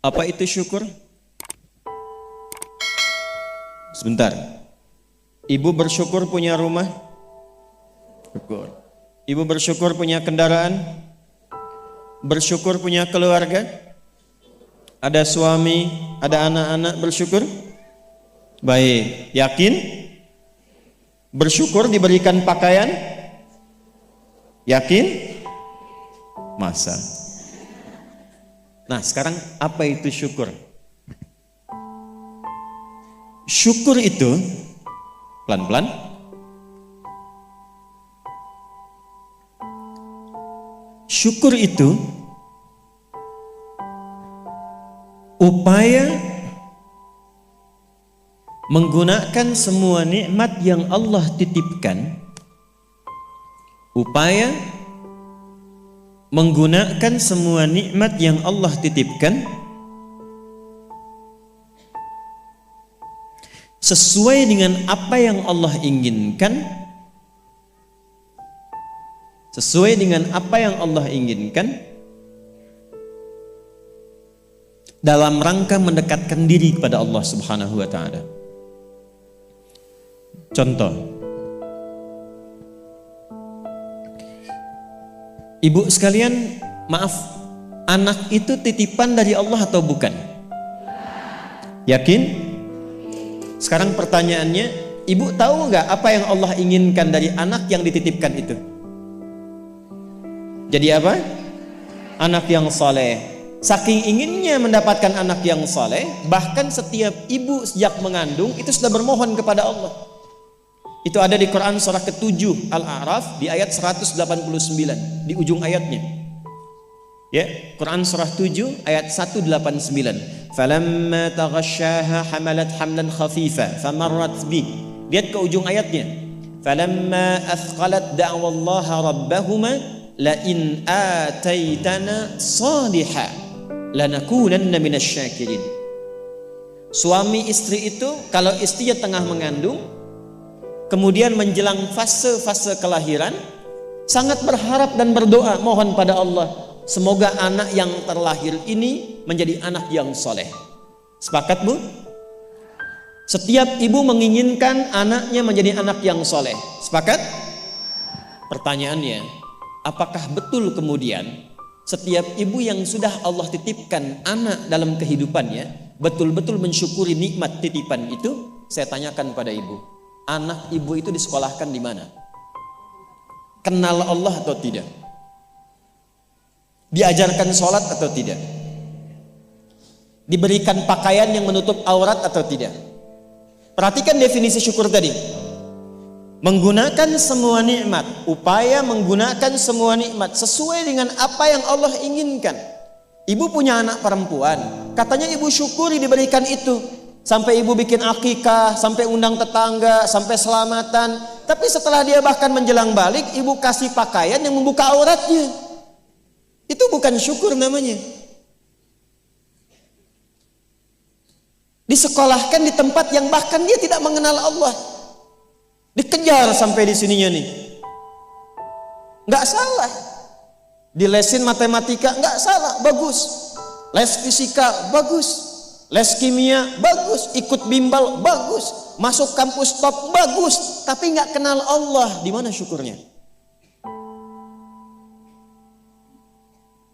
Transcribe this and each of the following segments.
Apa itu syukur? Sebentar. Ibu bersyukur punya rumah? Syukur. Ibu bersyukur punya kendaraan? Bersyukur punya keluarga? Ada suami, ada anak-anak, bersyukur? Baik. Yakin? Bersyukur diberikan pakaian? Yakin? Masa? Nah, sekarang apa itu syukur? Syukur itu pelan-pelan. Syukur itu upaya menggunakan semua nikmat yang Allah titipkan, upaya menggunakan semua nikmat yang Allah titipkan sesuai dengan apa yang Allah inginkan, sesuai dengan apa yang Allah inginkan, dalam rangka mendekatkan diri kepada Allah Subhanahu wa taala. Contoh, ibu sekalian, maaf, anak itu titipan dari Allah atau bukan? Yakin? Sekarang pertanyaannya, ibu tahu nggak apa yang Allah inginkan dari anak yang dititipkan itu? Jadi apa? Anak yang saleh. Saking inginnya mendapatkan anak yang saleh, bahkan setiap ibu sejak mengandung itu sudah bermohon kepada Allah. Itu ada di Quran surah ke-7 Al-A'raf di ayat 189 di ujung ayatnya. Ya, Quran surah 7 ayat 189. Falamma taghasyaha hamalat hamlan khafifa famarrat bi. Lihat ke ujung ayatnya. Falamma athqalat da'wallaha rabbahuma la in ataitana salihah lanakunanna minasyakirin. Suami istri itu kalau istrinya tengah mengandung, kemudian menjelang fase-fase kelahiran, sangat berharap dan berdoa mohon pada Allah, semoga anak yang terlahir ini menjadi anak yang soleh. Sepakat bu? Setiap ibu menginginkan anaknya menjadi anak yang soleh. Sepakat? Pertanyaannya, apakah betul kemudian setiap ibu yang sudah Allah titipkan anak dalam kehidupannya betul-betul mensyukuri nikmat titipan itu? Saya tanyakan pada ibu, anak ibu itu disekolahkan di mana? Kenal Allah atau tidak? Diajarkan sholat atau tidak? Diberikan pakaian yang menutup aurat atau tidak? Perhatikan definisi syukur tadi. Menggunakan semua nikmat, upaya menggunakan semua nikmat sesuai dengan apa yang Allah inginkan. Ibu punya anak perempuan, katanya ibu syukuri diberikan itu. Sampai ibu bikin akikah, sampai undang tetangga, sampai selamatan. Tapi setelah dia bahkan menjelang balik, ibu kasih pakaian yang membuka auratnya. Itu bukan syukur namanya. Disekolahkan di tempat yang bahkan dia tidak mengenal Allah. Dikejar sampai di sininya nih. Nggak salah. Dilesin matematika, nggak salah, bagus. Les fisika, bagus. Les kimia, bagus. Ikut bimbel, bagus. Masuk kampus top, bagus. Tapi nggak kenal Allah, di mana syukurnya?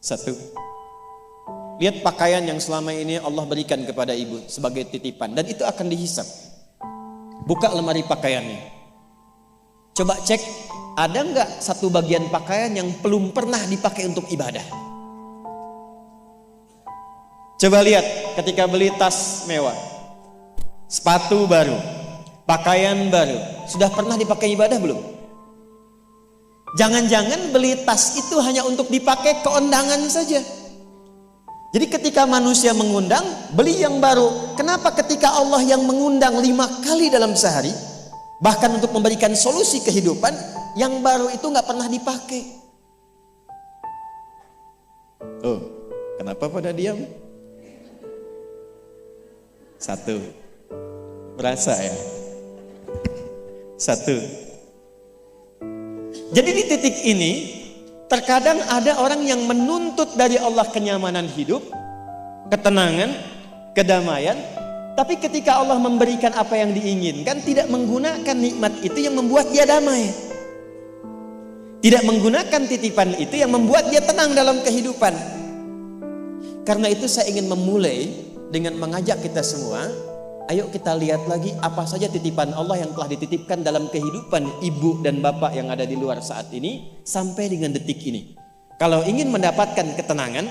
Satu, lihat pakaian yang selama ini Allah berikan kepada ibu sebagai titipan, dan itu akan dihisap. Buka lemari pakaiannya. Coba cek, ada nggak satu bagian pakaian yang belum pernah dipakai untuk ibadah? Coba lihat ketika beli tas mewah, sepatu baru, pakaian baru, sudah pernah dipakai ibadah belum? Jangan-jangan beli tas itu hanya untuk dipakai keundangan saja. Jadi ketika manusia mengundang, beli yang baru. Kenapa ketika Allah yang mengundang 5 kali dalam sehari, bahkan untuk memberikan solusi kehidupan, yang baru itu nggak pernah dipakai? Oh, kenapa pada diam? Satu, berasa ya? Satu. Jadi di titik ini, terkadang ada orang yang menuntut dari Allah kenyamanan hidup, ketenangan, kedamaian. Tapi ketika Allah memberikan apa yang diinginkan, tidak menggunakan nikmat itu yang membuat dia damai. Tidak menggunakan titipan itu yang membuat dia tenang dalam kehidupan. Karena itu saya ingin memulai dengan mengajak kita semua, ayo kita lihat lagi apa saja titipan Allah yang telah dititipkan dalam kehidupan ibu dan bapak yang ada di luar saat ini sampai dengan detik ini. Kalau ingin mendapatkan ketenangan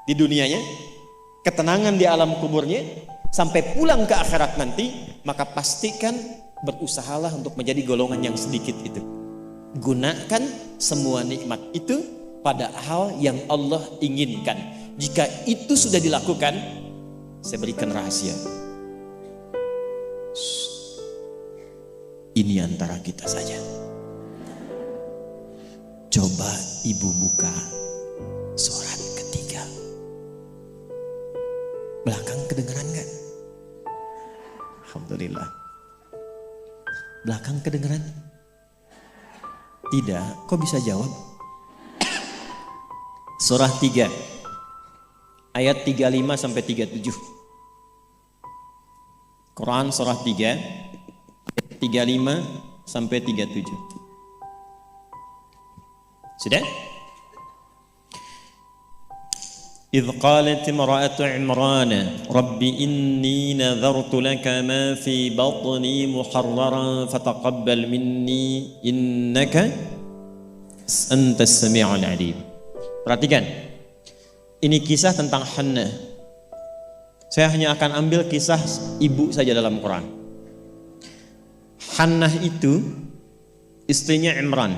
di dunianya, ketenangan di alam kuburnya, sampai pulang ke akhirat nanti, maka pastikan berusahalah untuk menjadi golongan yang sedikit itu. Gunakan semua nikmat itu pada hal yang Allah inginkan. Jika itu sudah dilakukan, saya berikan rahasia. Ini antara kita saja. Coba ibu buka surat ketiga. Belakang kedengeran gak? Alhamdulillah. Belakang kedengeran? Tidak, kok bisa jawab? Surah 3 ayat 35 sampai 37. Quran surah 3 ayat 35 sampai 37. Sudah? إذ قالت امرأة عمران رب إني نذرت لك ما في بطني محررا فتقبل مني إنك أنت السميع العليم. Perhatikan, ini kisah tentang Hannah. Saya hanya akan ambil kisah ibu saja dalam Quran. Hannah itu istrinya Imran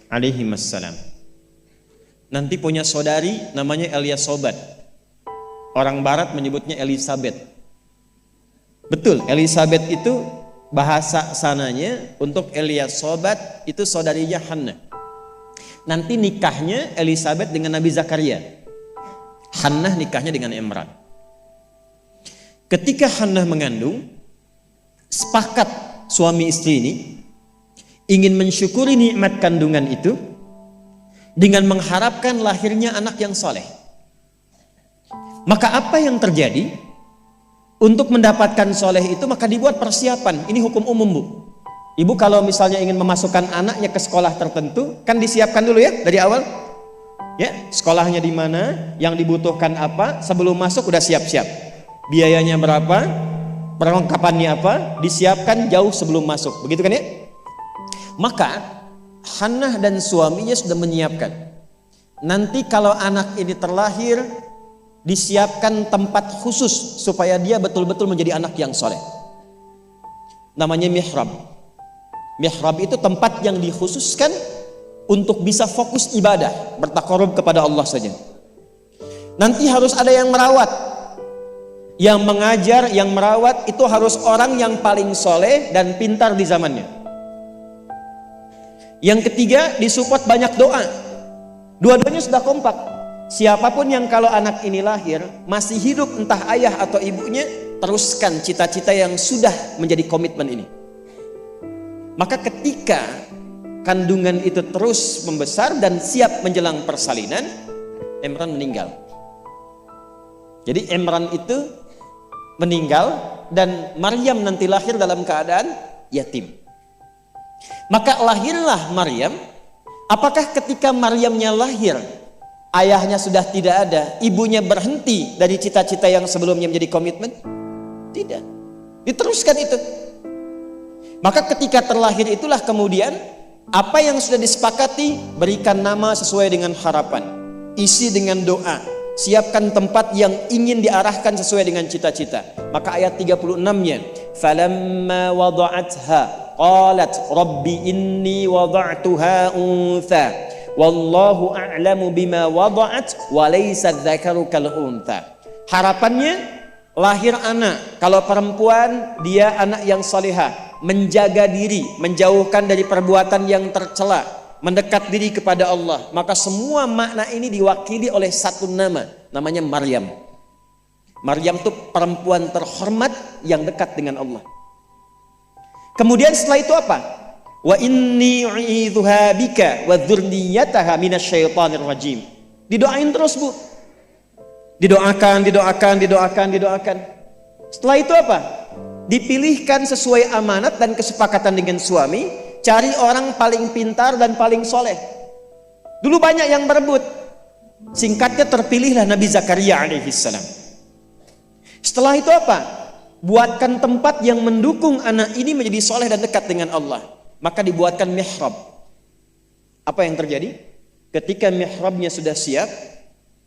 alaihi wassalam. Nanti punya saudari namanya Eliasobat. Orang barat menyebutnya Elizabeth. Betul, Elizabeth itu bahasa sananya untuk Eliasobat itu saudarinya Hannah. Nanti nikahnya Elizabeth dengan Nabi Zakaria. Hannah nikahnya dengan Imran. Ketika Hannah mengandung, sepakat suami istri ini ingin mensyukuri nikmat kandungan itu dengan mengharapkan lahirnya anak yang soleh. Maka apa yang terjadi? Untuk mendapatkan soleh itu maka dibuat persiapan. Ini hukum umum, Bu. Ibu kalau misalnya ingin memasukkan anaknya ke sekolah tertentu, kan disiapkan dulu ya dari awal. Ya, sekolahnya di mana, yang dibutuhkan apa, sebelum masuk udah siap-siap. Biayanya berapa, perlengkapannya apa, disiapkan jauh sebelum masuk. Begitu kan ya? Maka Hannah dan suaminya sudah menyiapkan. Nanti kalau anak ini terlahir, disiapkan tempat khusus supaya dia betul-betul menjadi anak yang soleh. Namanya mihrab. Mihrab itu tempat yang dikhususkan untuk bisa fokus ibadah, bertakarub kepada Allah saja. Nanti harus ada yang merawat. Yang mengajar, yang merawat itu harus orang yang paling soleh dan pintar di zamannya. Yang ketiga, disupport banyak doa. Dua-duanya sudah kompak. Siapapun yang kalau anak ini lahir masih hidup, entah ayah atau ibunya, teruskan cita-cita yang sudah menjadi komitmen ini. Maka ketika kandungan itu terus membesar dan siap menjelang persalinan, Imran meninggal. Jadi Imran itu meninggal dan Maryam nanti lahir dalam keadaan yatim. Maka lahirlah Maryam. Apakah ketika Maryamnya lahir, ayahnya sudah tidak ada, ibunya berhenti dari cita-cita yang sebelumnya menjadi komitmen? Tidak, diteruskan itu. Maka ketika terlahir itulah kemudian apa yang sudah disepakati, berikan nama sesuai dengan harapan, isi dengan doa, siapkan tempat yang ingin diarahkan sesuai dengan cita-cita. Maka ayat 36-nya, falamma wada'atha qalat rabbi inni wada'tuha untha wallahu a'lamu bima wada'at wa laysa dzakaru kal untha. Harapannya lahir anak, kalau perempuan dia anak yang salihah, menjaga diri, menjauhkan dari perbuatan yang tercela, mendekat diri kepada Allah. Maka semua makna ini diwakili oleh satu nama, namanya Maryam. Maryam itu perempuan terhormat yang dekat dengan Allah. Kemudian setelah itu apa? Wa inni u'idzuha bika wa dzurriyyataha minasyaitonir rajim. Didoain terus, Bu. Didoakan. Setelah itu apa? Dipilihkan sesuai amanat dan kesepakatan dengan suami, cari orang paling pintar dan paling soleh. Dulu banyak yang berebut. Singkatnya terpilihlah Nabi Zakaria alaihissalam. Setelah itu apa? Buatkan tempat yang mendukung anak ini menjadi soleh dan dekat dengan Allah. Maka dibuatkan mihrab. Apa yang terjadi? Ketika mihrabnya sudah siap,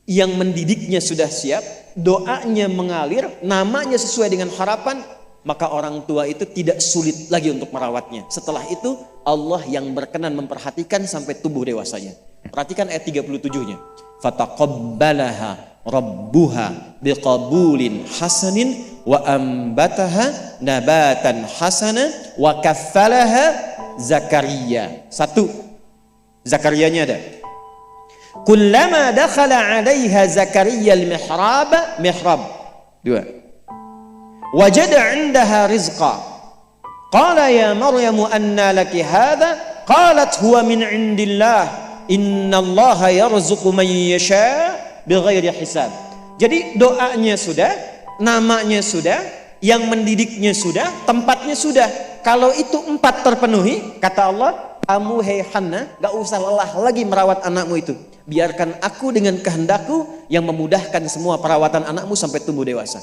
yang mendidiknya sudah siap, doanya mengalir, namanya sesuai dengan harapan, maka orang tua itu tidak sulit lagi untuk merawatnya. Setelah itu Allah yang berkenan memperhatikan sampai tumbuh dewasanya. Perhatikan ayat 37-nya. Fataqabbalaha rabbuha biqabulin hasanin wa ambataha nabatan hasana wa kaffalaha Zakaria. Satu, Zakariyanya ada. Kullama dakhala 'alaiha Zakaria al-mihrab. Dua. Wajada 'indaha rizqa. Qala ya Maryamu anna laki hadha? Qalat huwa min 'indillah. Innallaha yarzuqu man yasha bighairi hisab. Jadi doanya sudah, namanya sudah, yang mendidiknya sudah, tempatnya sudah. Kalau itu 4 terpenuhi, kata Allah, kamu hei Hannah, gak usah lelah lagi merawat anakmu itu. Biarkan aku dengan kehendakku yang memudahkan semua perawatan anakmu sampai tumbuh dewasa.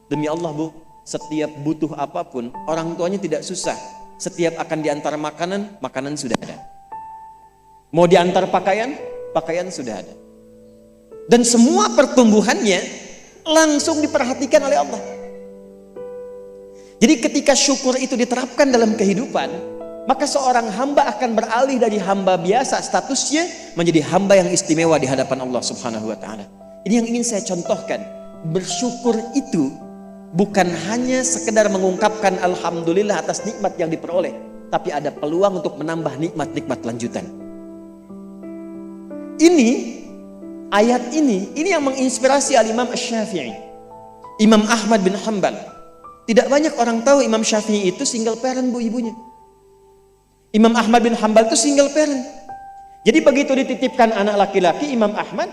Demi Allah Bu, setiap butuh apapun, orang tuanya tidak susah. Setiap akan diantar makanan, makanan sudah ada. Mau diantar pakaian, pakaian sudah ada. Dan semua pertumbuhannya langsung diperhatikan oleh Allah. Jadi ketika syukur itu diterapkan dalam kehidupan, maka seorang hamba akan beralih dari hamba biasa statusnya menjadi hamba yang istimewa di hadapan Allah Subhanahu wa taala. Ini yang ingin saya contohkan. Bersyukur itu bukan hanya sekedar mengungkapkan alhamdulillah atas nikmat yang diperoleh, tapi ada peluang untuk menambah nikmat-nikmat lanjutan. Ini ayat ini yang menginspirasi Al-Imam Asy-Syafi'i, Imam Ahmad bin Hanbal. Tidak banyak orang tahu Imam Syafi'i itu single parent Bu ibunya. Imam Ahmad bin Hanbal itu single parent. Jadi begitu dititipkan anak laki-laki Imam Ahmad,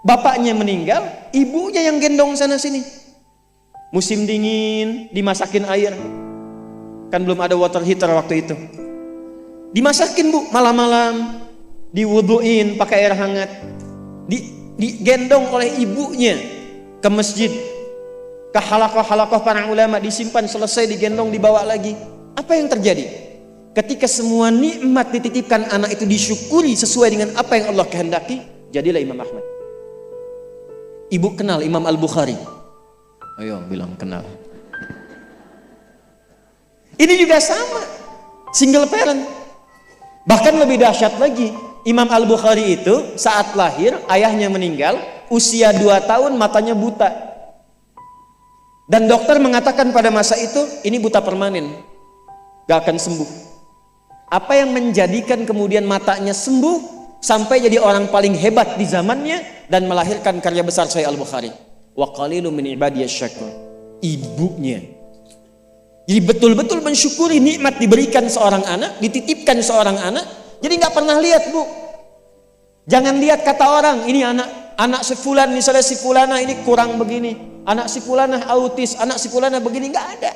bapaknya meninggal, ibunya yang gendong sana sini. Musim dingin, dimasakin air. Kan belum ada water heater waktu itu. Dimasakin Bu, malam-malam, diwuduin pakai air hangat. Digendong oleh ibunya ke masjid, ke halakoh-halakoh para ulama, disimpan, selesai digendong, dibawa lagi. Apa yang terjadi? Ketika semua nikmat dititipkan anak itu disyukuri sesuai dengan apa yang Allah kehendaki, jadilah Imam Ahmad. Ibu kenal Imam Al-Bukhari? Ayo bilang kenal. Ini juga sama, single parent. Bahkan lebih dahsyat lagi, Imam Al-Bukhari itu saat lahir ayahnya meninggal, usia 2 tahun, matanya buta. Dan dokter mengatakan pada masa itu, ini buta permanen, gak akan sembuh. Apa yang menjadikan kemudian matanya sembuh sampai jadi orang paling hebat di zamannya dan melahirkan karya besar Sahih Al-Bukhari. Wa qalilun min ibadiyasy syakur. Ibunya. Jadi betul-betul mensyukuri nikmat diberikan seorang anak, dititipkan seorang anak. Jadi nggak pernah lihat Bu. Jangan lihat kata orang, ini anak si fulan, misalnya si fulana ini kurang begini, anak si fulana autis, anak si fulana begini, nggak ada.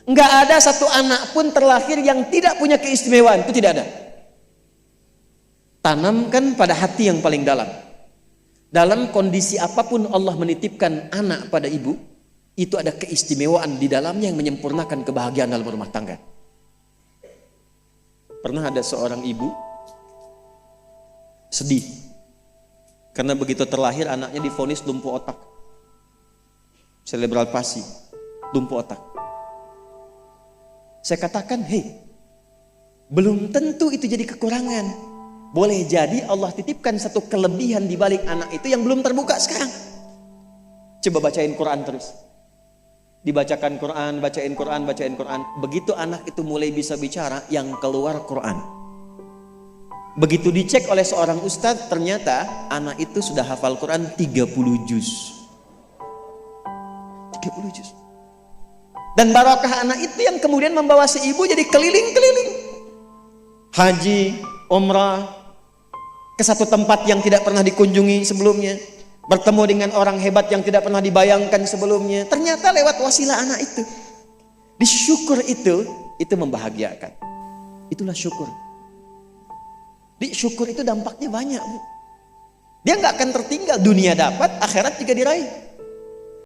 Nggak ada satu anak pun terlahir yang tidak punya keistimewaan, itu tidak ada. Tanamkan pada hati yang paling dalam. Dalam kondisi apapun Allah menitipkan anak pada ibu, itu ada keistimewaan di dalamnya yang menyempurnakan kebahagiaan dalam rumah tangga. Pernah ada seorang ibu sedih karena begitu terlahir anaknya divonis lumpuh otak, cerebral palsy, lumpuh otak. Saya katakan, hei, belum tentu itu jadi kekurangan. Boleh jadi Allah titipkan satu kelebihan di balik anak itu yang belum terbuka sekarang. Coba bacain Quran terus. Dibacakan Quran, bacain Quran, bacain Quran. Begitu anak itu mulai bisa bicara, yang keluar Quran. Begitu dicek oleh seorang ustadz, ternyata anak itu sudah hafal Quran 30 juz. 30 juz. Dan barakah anak itu yang kemudian membawa si ibu jadi keliling-keliling. Haji, umrah, ke satu tempat yang tidak pernah dikunjungi sebelumnya. Bertemu dengan orang hebat yang tidak pernah dibayangkan sebelumnya. Ternyata lewat wasilah anak itu. Disyukur itu membahagiakan. Itulah syukur. Syukur itu dampaknya banyak, Bu. Dia nggak akan tertinggal. Dunia dapat, akhirat juga diraih.